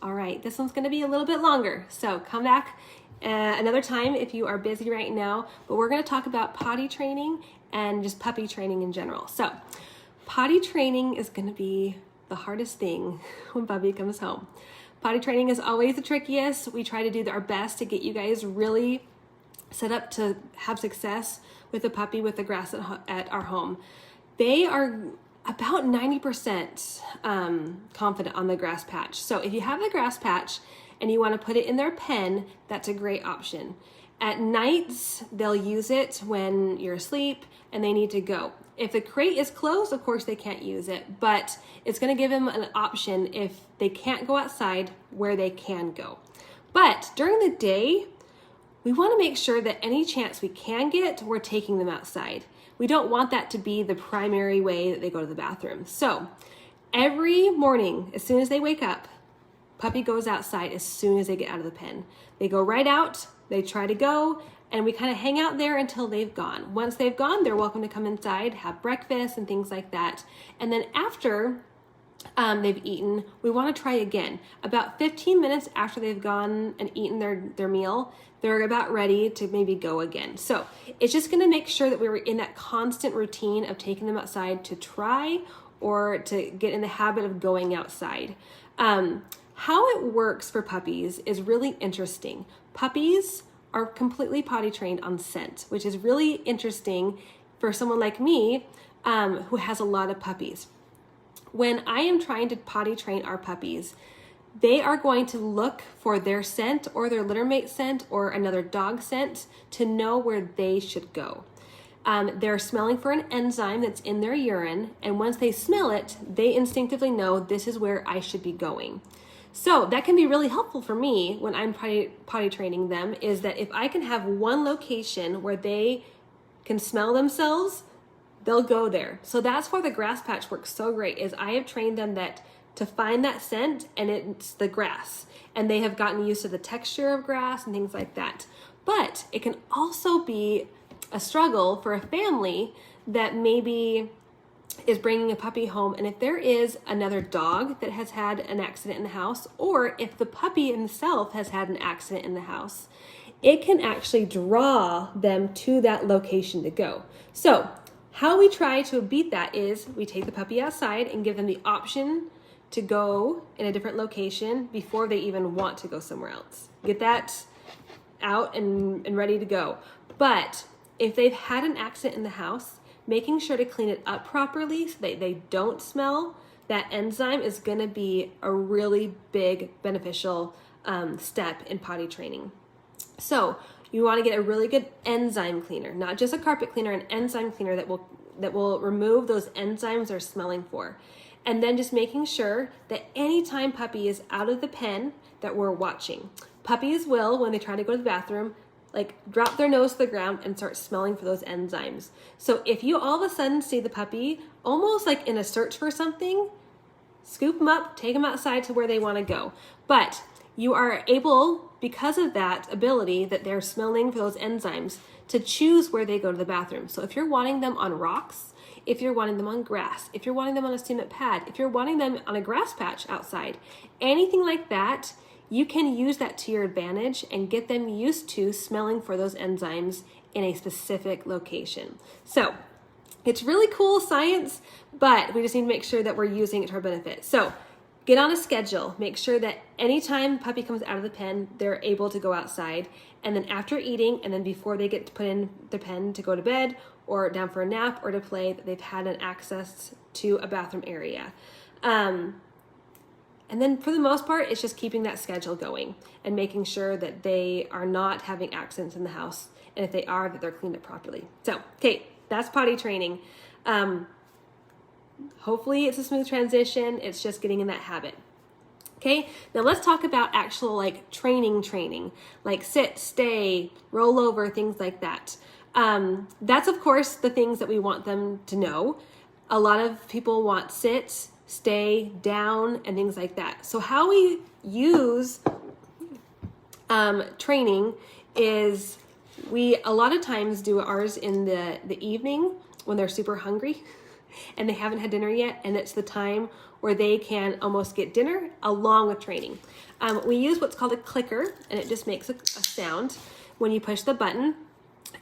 All right, this one's gonna be a little bit longer, so come back another time if you are busy right now, but we're gonna talk about potty training and just puppy training in general. So potty training is gonna be the hardest thing when puppy comes home. Potty training is always the trickiest. We try to do our best to get you guys really set up to have success with a puppy with the grass at our home. They are about 90% confident on the grass patch. So if you have the grass patch and you want to put it in their pen, that's a great option. At nights, they'll use it when you're asleep and they need to go. If the crate is closed, of course they can't use it, but it's going to give them an option if they can't go outside where they can go. But during the day, we want to make sure that any chance we can get, we're taking them outside. We don't want that to be the primary way that they go to the bathroom. So every morning, as soon as they wake up, puppy goes outside as soon as they get out of the pen. They go right out, they try to go, and we kind of hang out there until they've gone. Once they've gone, they're welcome to come inside, have breakfast and things like that. And then after they've eaten, we want to try again. About 15 minutes after they've gone and eaten their meal, they're about ready to maybe go again. So it's just going to make sure that we were in that constant routine of taking them outside to try or to get in the habit of going outside. How it works for puppies is really interesting. Puppies are completely potty trained on scent, which is really interesting for someone like me who has a lot of puppies. When I am trying to potty train our puppies, they are going to look for their scent or their littermate scent or another dog scent to know where they should go. They're smelling for an enzyme that's in their urine, and once they smell it, they instinctively know this is where I should be going. So that can be really helpful for me when I'm potty training them, is that if I can have one location where they can smell themselves, they'll go there. So that's why the grass patch works so great, is I have trained them that to find that scent, and it's the grass. And they have gotten used to the texture of grass and things like that. But it can also be a struggle for a family that maybe is bringing a puppy home, and if there is another dog that has had an accident in the house, or if the puppy himself has had an accident in the house, it can actually draw them to that location to go. So how we try to beat that is we take the puppy outside and give them the option to go in a different location before they even want to go somewhere else. Get that out and ready to go. But if they've had an accident in the house, making sure to clean it up properly so that they don't smell that enzyme is going to be a really big beneficial step in potty training. So you want to get a really good enzyme cleaner, not just a carpet cleaner, an enzyme cleaner that will remove those enzymes they're smelling for. And then just making sure that anytime puppy is out of the pen that we're watching. Puppies will, when they try to go to the bathroom, like drop their nose to the ground and start smelling for those enzymes. So if you all of a sudden see the puppy almost like in a search for something, scoop them up, take them outside to where they want to go. But you are able, because of that ability that they're smelling for those enzymes, to choose where they go to the bathroom. So if you're wanting them on rocks, if you're wanting them on grass, if you're wanting them on a cement pad, if you're wanting them on a grass patch outside, anything like that, you can use that to your advantage and get them used to smelling for those enzymes in a specific location. So it's really cool science, but we just need to make sure that we're using it to our benefit. So get on a schedule. Make sure that anytime puppy comes out of the pen, they're able to go outside. And then after eating, and then before they get to put in the pen to go to bed or down for a nap or to play, that they've had an access to a bathroom area. And then for the most part, it's just keeping that schedule going and making sure that they are not having accidents in the house. And if they are, that they're cleaned up properly. So, okay, that's potty training. Hopefully it's a smooth transition. It's just getting in that habit. Okay, now let's talk about actual like training, like sit, stay, roll over, things like that. That's of course the things that we want them to know. A lot of people want sit, stay, down, and things like that. So how we use training is we a lot of times do ours in the evening when they're super hungry and they haven't had dinner yet, and it's the time where they can almost get dinner along with training. We use what's called a clicker, and it just makes a sound when you push the button.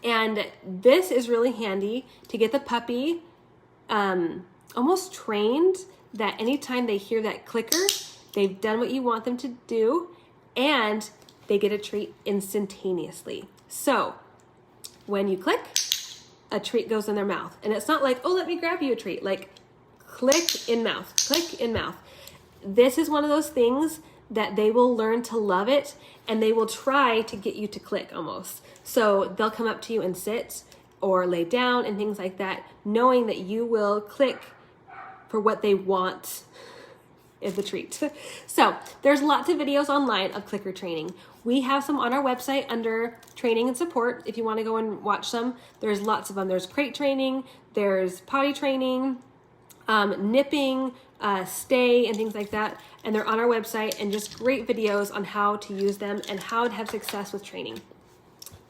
And this is really handy to get the puppy almost trained that anytime they hear that clicker, they've done what you want them to do, and they get a treat instantaneously. So when you click, a treat goes in their mouth. And it's not like, oh, let me grab you a treat. Like, click in mouth, click in mouth. This is one of those things that they will learn to love it, and they will try to get you to click almost. So they'll come up to you and sit or lay down and things like that, knowing that you will click for what they want is the treat. So there's lots of videos online of clicker training. We have some on our website under training and support. If you want to go and watch some, there's lots of them. There's crate training, there's potty training, nipping, stay, and things like that. And they're on our website, and just great videos on how to use them and how to have success with training.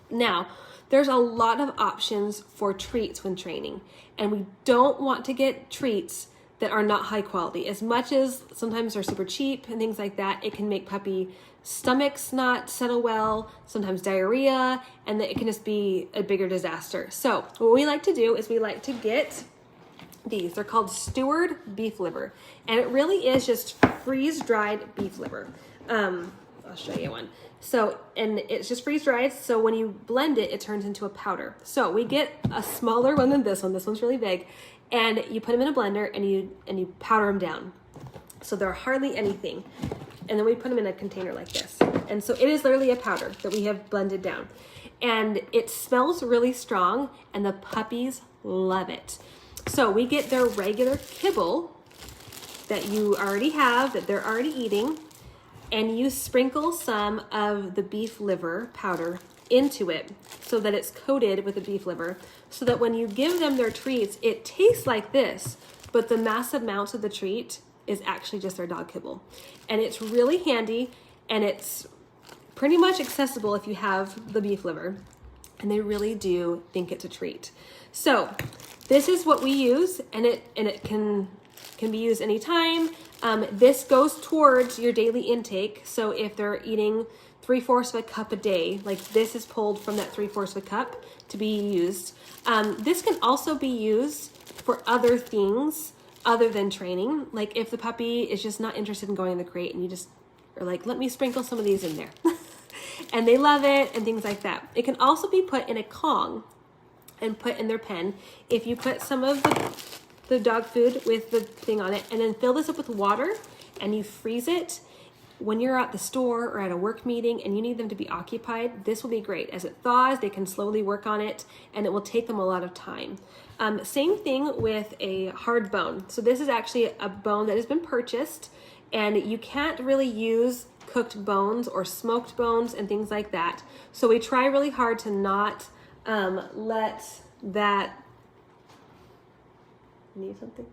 Now, there's a lot of options for treats when training, and we don't want to get treats that are not high quality. As much as sometimes they're super cheap and things like that, it can make puppy stomachs not settle well, sometimes diarrhea, and it can just be a bigger disaster. So what we like to do is we like to get these. They're called steward beef liver, and it really is just freeze-dried beef liver. I'll show you one. So, and it's just freeze-dried, so when you blend it, it turns into a powder. So we get a smaller one than this one. This one's really big, and you put them in a blender and you powder them down. So they're hardly anything. And then we put them in a container like this. And so it is literally a powder that we have blended down. And it smells really strong, and the puppies love it. So we get their regular kibble that you already have, that they're already eating, and you sprinkle some of the beef liver powder into it so that it's coated with the beef liver, so that when you give them their treats, it tastes like this, but the massive amounts of the treat is actually just their dog kibble. And it's really handy, and it's pretty much accessible if you have the beef liver, and they really do think it's a treat. So this is what we use, and it can be used anytime. This goes towards your daily intake. So if they're eating 3/4 of a cup a day, like this is pulled from that 3/4 of a cup to be used. This can also be used for other things other than training. Like if the puppy is just not interested in going in the crate, and you just are like, let me sprinkle some of these in there. And they love it and things like that. It can also be put in a Kong and put in their pen. If you put some of the dog food with the thing on it, and then fill this up with water, and you freeze it, when you're at the store or at a work meeting and you need them to be occupied, this will be great. As it thaws, they can slowly work on it, and it will take them a lot of time. Same thing with a hard bone. So this is actually a bone that has been purchased, and you can't really use cooked bones or smoked bones and things like that. So we try really hard to not let that... Need something?